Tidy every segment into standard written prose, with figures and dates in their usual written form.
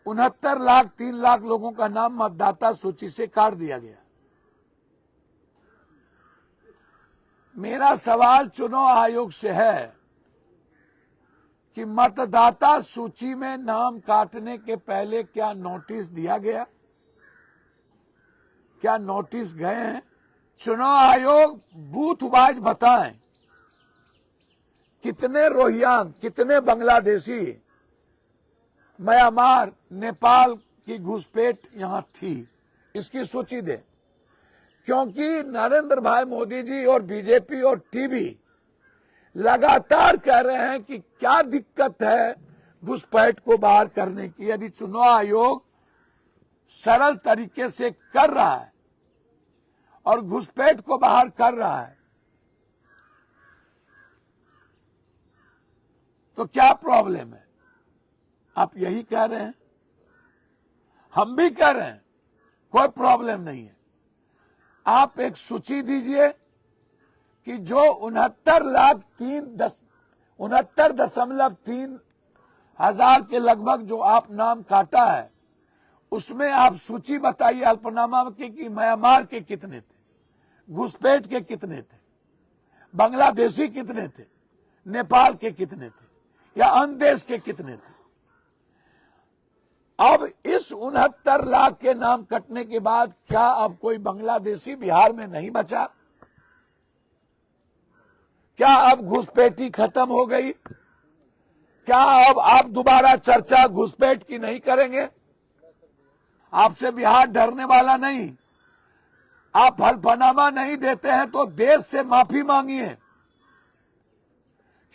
69,03,00,000 लोगों का नाम मतदाता सूची से काट दिया गया। मेरा सवाल चुनाव आयोग से है कि मतदाता सूची में नाम काटने के पहले क्या नोटिस दिया गया, क्या नोटिस गए हैं? चुनाव आयोग बूथ वाइज बताएं कितने रोहिंग्या, कितने बांग्लादेशी, म्यांमार, नेपाल की घुसपैठ यहां थी, इसकी सूची दें। क्योंकि नरेंद्र भाई मोदी जी और बीजेपी और टीवी लगातार कह रहे हैं कि क्या दिक्कत है घुसपैठ को बाहर करने की। यदि चुनाव आयोग सरल तरीके से कर रहा है और घुसपैठ को बाहर कर रहा है तो क्या प्रॉब्लम है? आप यही कह रहे हैं, हम भी कह रहे हैं, कोई प्रॉब्लम नहीं है। आप एक सूची दीजिए कि जो 69,03,00,000 के लगभग जो आप नाम काटा है, उसमें आप सूची बताइए अल्पनामा के कि म्यांमार के कितने थे, घुसपैठ के कितने थे, बांग्लादेशी कितने थे, नेपाल के कितने थे, या अन्य देश के कितने थे। अब इस 69 लाख के नाम कटने के बाद क्या अब कोई बांग्लादेशी बिहार में नहीं बचा? क्या अब घुसपैठी खत्म हो गई? क्या अब आप दोबारा चर्चा घुसपैठ की नहीं करेंगे? आपसे बिहार डरने वाला नहीं। आप हल्फनामा नहीं देते हैं तो देश से माफी मांगिए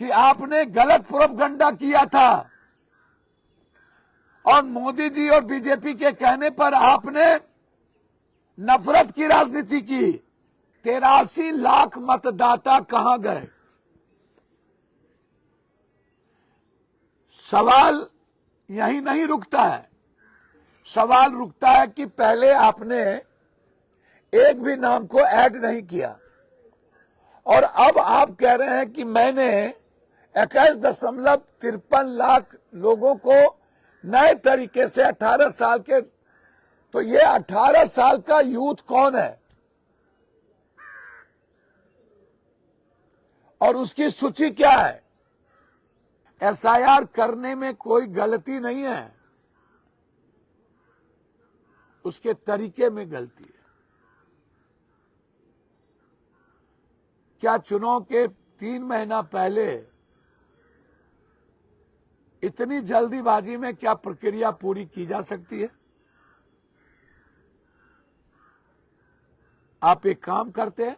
कि आपने गलत प्रोपगंडा किया था और मोदी जी और बीजेपी के कहने पर आपने नफरत की राजनीति की। 83 लाख मतदाता कहां गए? सवाल यही नहीं रुकता है, सवाल रुकता है कि पहले आपने एक भी नाम को ऐड नहीं किया और अब आप कह रहे हैं कि मैंने 21.53 लाख लोगों को नए तरीके से 18 साल के, तो ये 18 साल का यूथ कौन है और उसकी सूची क्या है? एसआईआर करने में कोई गलती नहीं है, उसके तरीके में गलती है। क्या चुनाव के 3 महीना पहले इतनी जल्दीबाजी में क्या प्रक्रिया पूरी की जा सकती है? आप एक काम करते हैं,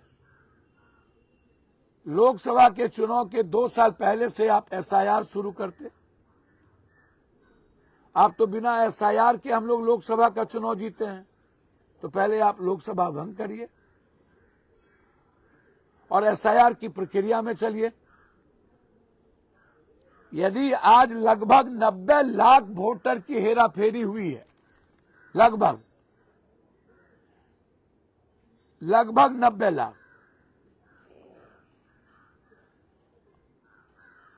लोकसभा के चुनाव के 2 साल पहले से आप एसआईआर शुरू करते। आप तो बिना एसआईआर के हम लोग लोकसभा का चुनाव जीते हैं, तो पहले आप लोकसभा भंग करिए और एसआईआर की प्रक्रिया में चलिए। यदि आज लगभग 90 लाख वोटर की हेराफेरी हुई है, लगभग 90 लाख,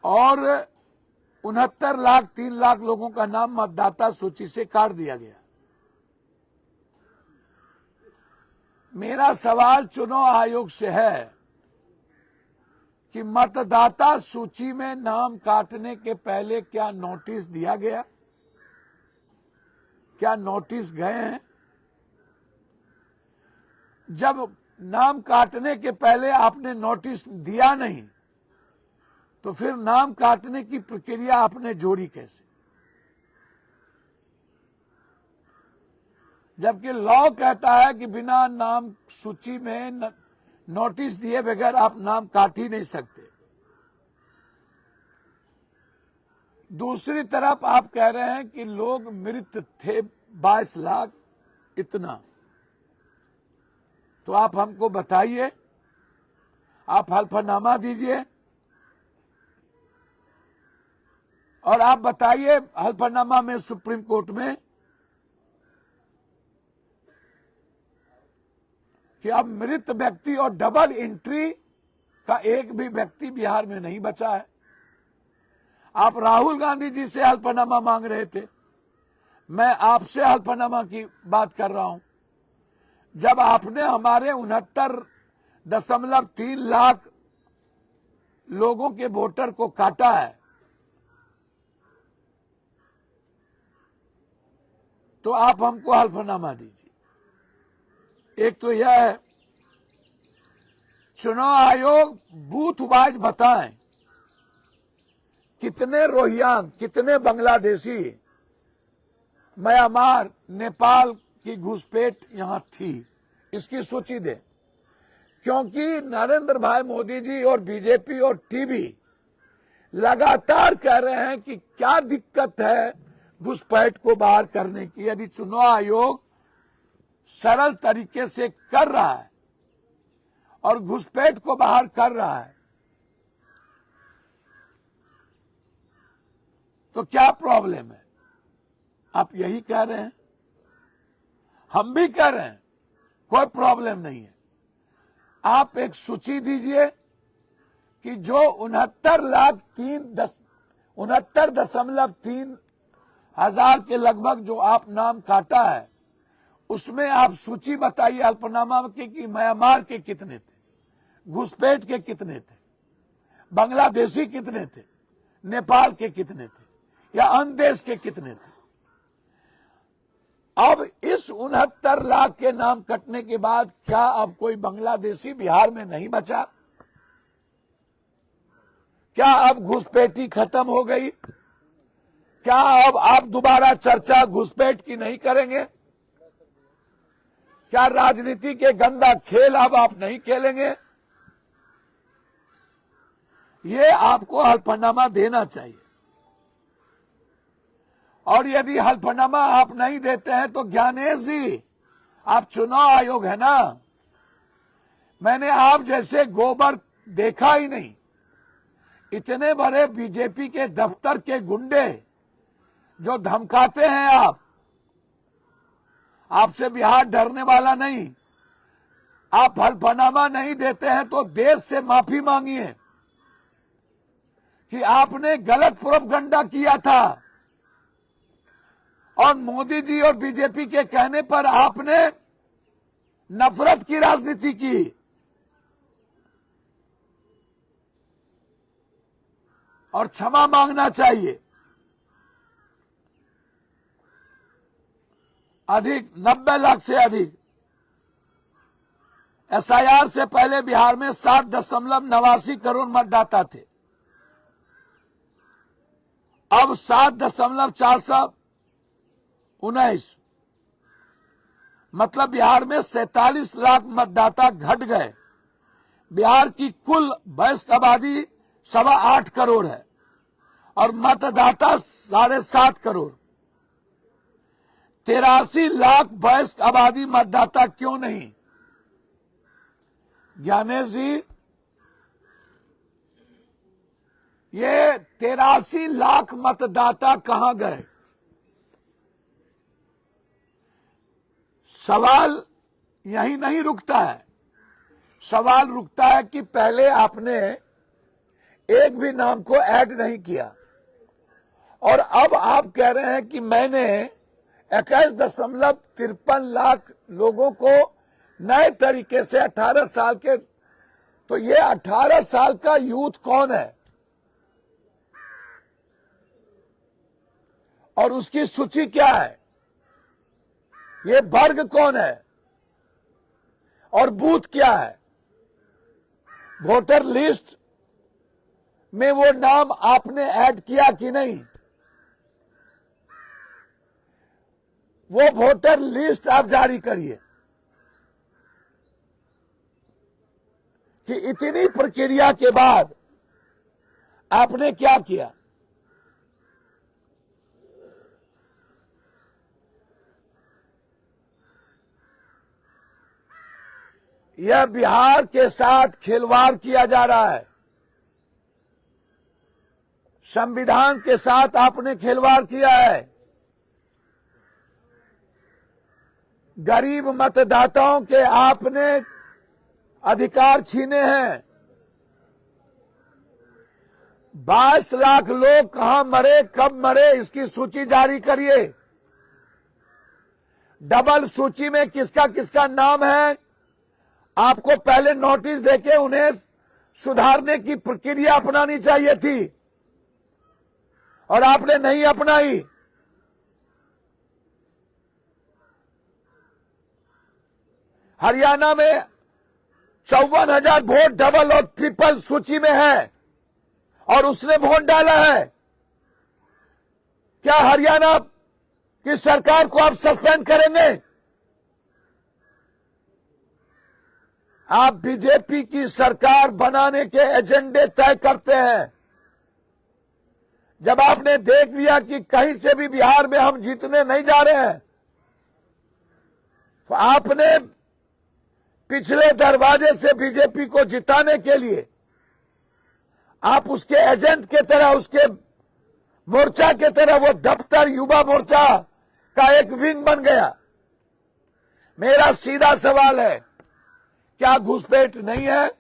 और 69,03,00,000 लोगों का नाम मतदाता सूची से काट दिया गया। मेरा सवाल चुनाव आयोग से है कि मतदाता सूची में नाम काटने के पहले क्या नोटिस दिया गया, क्या नोटिस गए हैं? जब नाम काटने के पहले आपने नोटिस दिया नहीं तो फिर नाम काटने की प्रक्रिया आपने जोड़ी कैसे? जबकि लॉ कहता है कि बिना नाम सूची में नोटिस दिए बगैर आप नाम काट ही नहीं सकते। दूसरी तरफ आप कह रहे हैं कि लोग मृत थे 22 लाख, इतना। तो आप हमको बताइए, आप हल्फनामा दीजिए और आप बताइए हल्फनामा में सुप्रीम कोर्ट में कि अब मृत व्यक्ति और डबल एंट्री का एक भी व्यक्ति बिहार में नहीं बचा है। आप राहुल गांधी जी से हल्फनामा मांग रहे थे, मैं आपसे हल्फनामा की बात कर रहा हूं। जब आपने हमारे 69.3 लाख लोगों के वोटर को काटा है, तो आप हमको हल्फनामा दीजिए। एक तो यह है, चुनाव आयोग बूथ वाइज बताएं कितने रोहिंग्या, कितने बांग्लादेशी, म्यांमार, नेपाल की घुसपैठ यहां थी, इसकी सूची दे। क्योंकि नरेंद्र भाई मोदी जी और बीजेपी और टीवी लगातार कह रहे हैं कि क्या दिक्कत है घुसपैठ को बाहर करने की। यदि चुनाव आयोग सरल तरीके से कर रहा है और घुसपैठ को बाहर कर रहा है, तो क्या प्रॉब्लम है? आप यही कह रहे हैं, हम भी कह रहे हैं, कोई प्रॉब्लम नहीं है। आप एक सूची दीजिए कि जो 69.3 हजार के लगभग जो आप नाम काटा है, उसमें आप सूची बताइए अल्पनामा के कि म्यांमार के कितने थे, घुसपैठ के कितने थे, बांग्लादेशी कितने थे, नेपाल के कितने थे, या अन्य देश के कितने थे। अब इस 69 लाख के नाम कटने के बाद क्या अब कोई बांग्लादेशी बिहार में नहीं बचा? क्या अब घुसपैठी खत्म हो गई? क्या अब आप दोबारा चर्चा घुसपैठ की नहीं करेंगे? क्या राजनीति के गंदा खेल अब आप नहीं खेलेंगे? ये आपको हल्फनामा देना चाहिए। और यदि हल्फनामा आप नहीं देते हैं तो ज्ञानेश जी, आप चुनाव आयोग है ना, मैंने आप जैसे गोबर देखा ही नहीं। इतने बड़े बीजेपी के दफ्तर के गुंडे जो धमकाते हैं आपसे बिहार डरने वाला नहीं। आप हल्फनामा नहीं देते हैं तो देश से माफी मांगिए कि आपने गलत प्रोपगंडा किया था और मोदी जी और बीजेपी के कहने पर आपने नफरत की राजनीति की। और क्षमा मांगना चाहिए। अधिक 90 लाख से अधिक एसआईआर से पहले बिहार में 7.89 करोड़ मतदाता थे। अब 7.419, मतलब बिहार में 47 लाख मतदाता घट गए। बिहार की कुल वयस्क आबादी 8.25 करोड़ है और मतदाता 7.5 करोड़। 83 लाख वयस्क आबादी मतदाता क्यों नहीं? ज्ञानेश जी, ये 83 लाख मतदाता कहां गए? सवाल यही नहीं रुकता है। सवाल रुकता है कि पहले आपने एक भी नाम को ऐड नहीं किया और अब आप कह रहे हैं कि मैंने 21.53 लाख लोगों को नए तरीके से 18 साल के, तो ये 18 साल का यूथ कौन है और उसकी सूची क्या है? ये वर्ग कौन है और बूथ क्या है? वोटर लिस्ट में वो नाम आपने ऐड किया कि नहीं? वो वोटर लिस्ट आप जारी करिए कि इतनी प्रक्रिया के बाद आपने क्या किया। यह बिहार के साथ खिलवाड़ किया जा रहा है। संविधान के साथ आपने खिलवाड़ किया है। गरीब मतदाताओं के आपने अधिकार छीने हैं। 22 लाख लोग कहां मरे, कब मरे, इसकी सूची जारी करिए। डबल सूची में किसका किसका नाम है, आपको पहले नोटिस देके उन्हें सुधारने की प्रक्रिया अपनानी चाहिए थी और आपने नहीं अपनाई। हरियाणा में 54,000 वोट डबल और ट्रिपल सूची में है और उसने वोट डाला है। क्या हरियाणा की सरकार को आप सस्पेंड करेंगे? आप बीजेपी की सरकार बनाने के एजेंडे तय करते हैं। जब आपने देख लिया कि कहीं से भी बिहार में हम जीतने नहीं जा रहे हैं, तो आपने पिछले दरवाजे से बीजेपी को जिताने के लिए आप उसके एजेंट के तरह, उसके मोर्चा के तरह, वो दफ्तर युवा मोर्चा का एक विंग बन गया। मेरा सीधा सवाल है, क्या घुसपैठ नहीं है?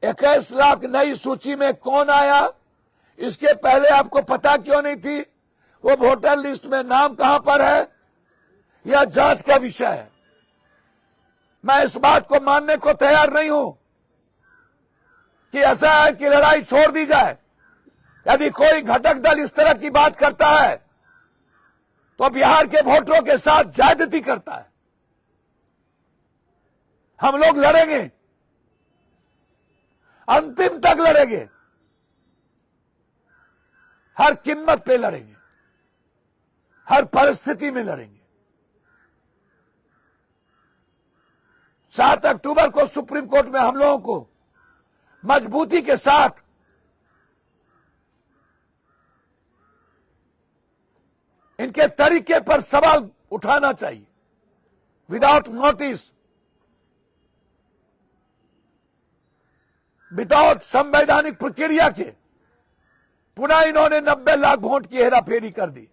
21 लाख नई सूची में कौन आया, इसके पहले आपको पता क्यों नहीं थी? वो वोटर लिस्ट में नाम कहां पर है, यह जांच का विषय है। मैं इस बात को मानने को तैयार नहीं हूं कि ऐसा है कि लड़ाई छोड़ दी जाए। यदि कोई घटक दल इस तरह की बात करता है तो बिहार के वोटरों के साथ ज्यादती करता है। हम लोग लड़ेंगे, अंतिम तक लड़ेंगे, हर कीमत पे लड़ेंगे, हर परिस्थिति में लड़ेंगे। 7 अक्टूबर को सुप्रीम कोर्ट में हम लोगों को मजबूती के साथ इनके तरीके पर सवाल उठाना चाहिए, विदाउट नोटिस, विदाउट संवैधानिक प्रक्रिया के। पुनः इन्होंने 90 लाख वोट की हेराफेरी कर दी।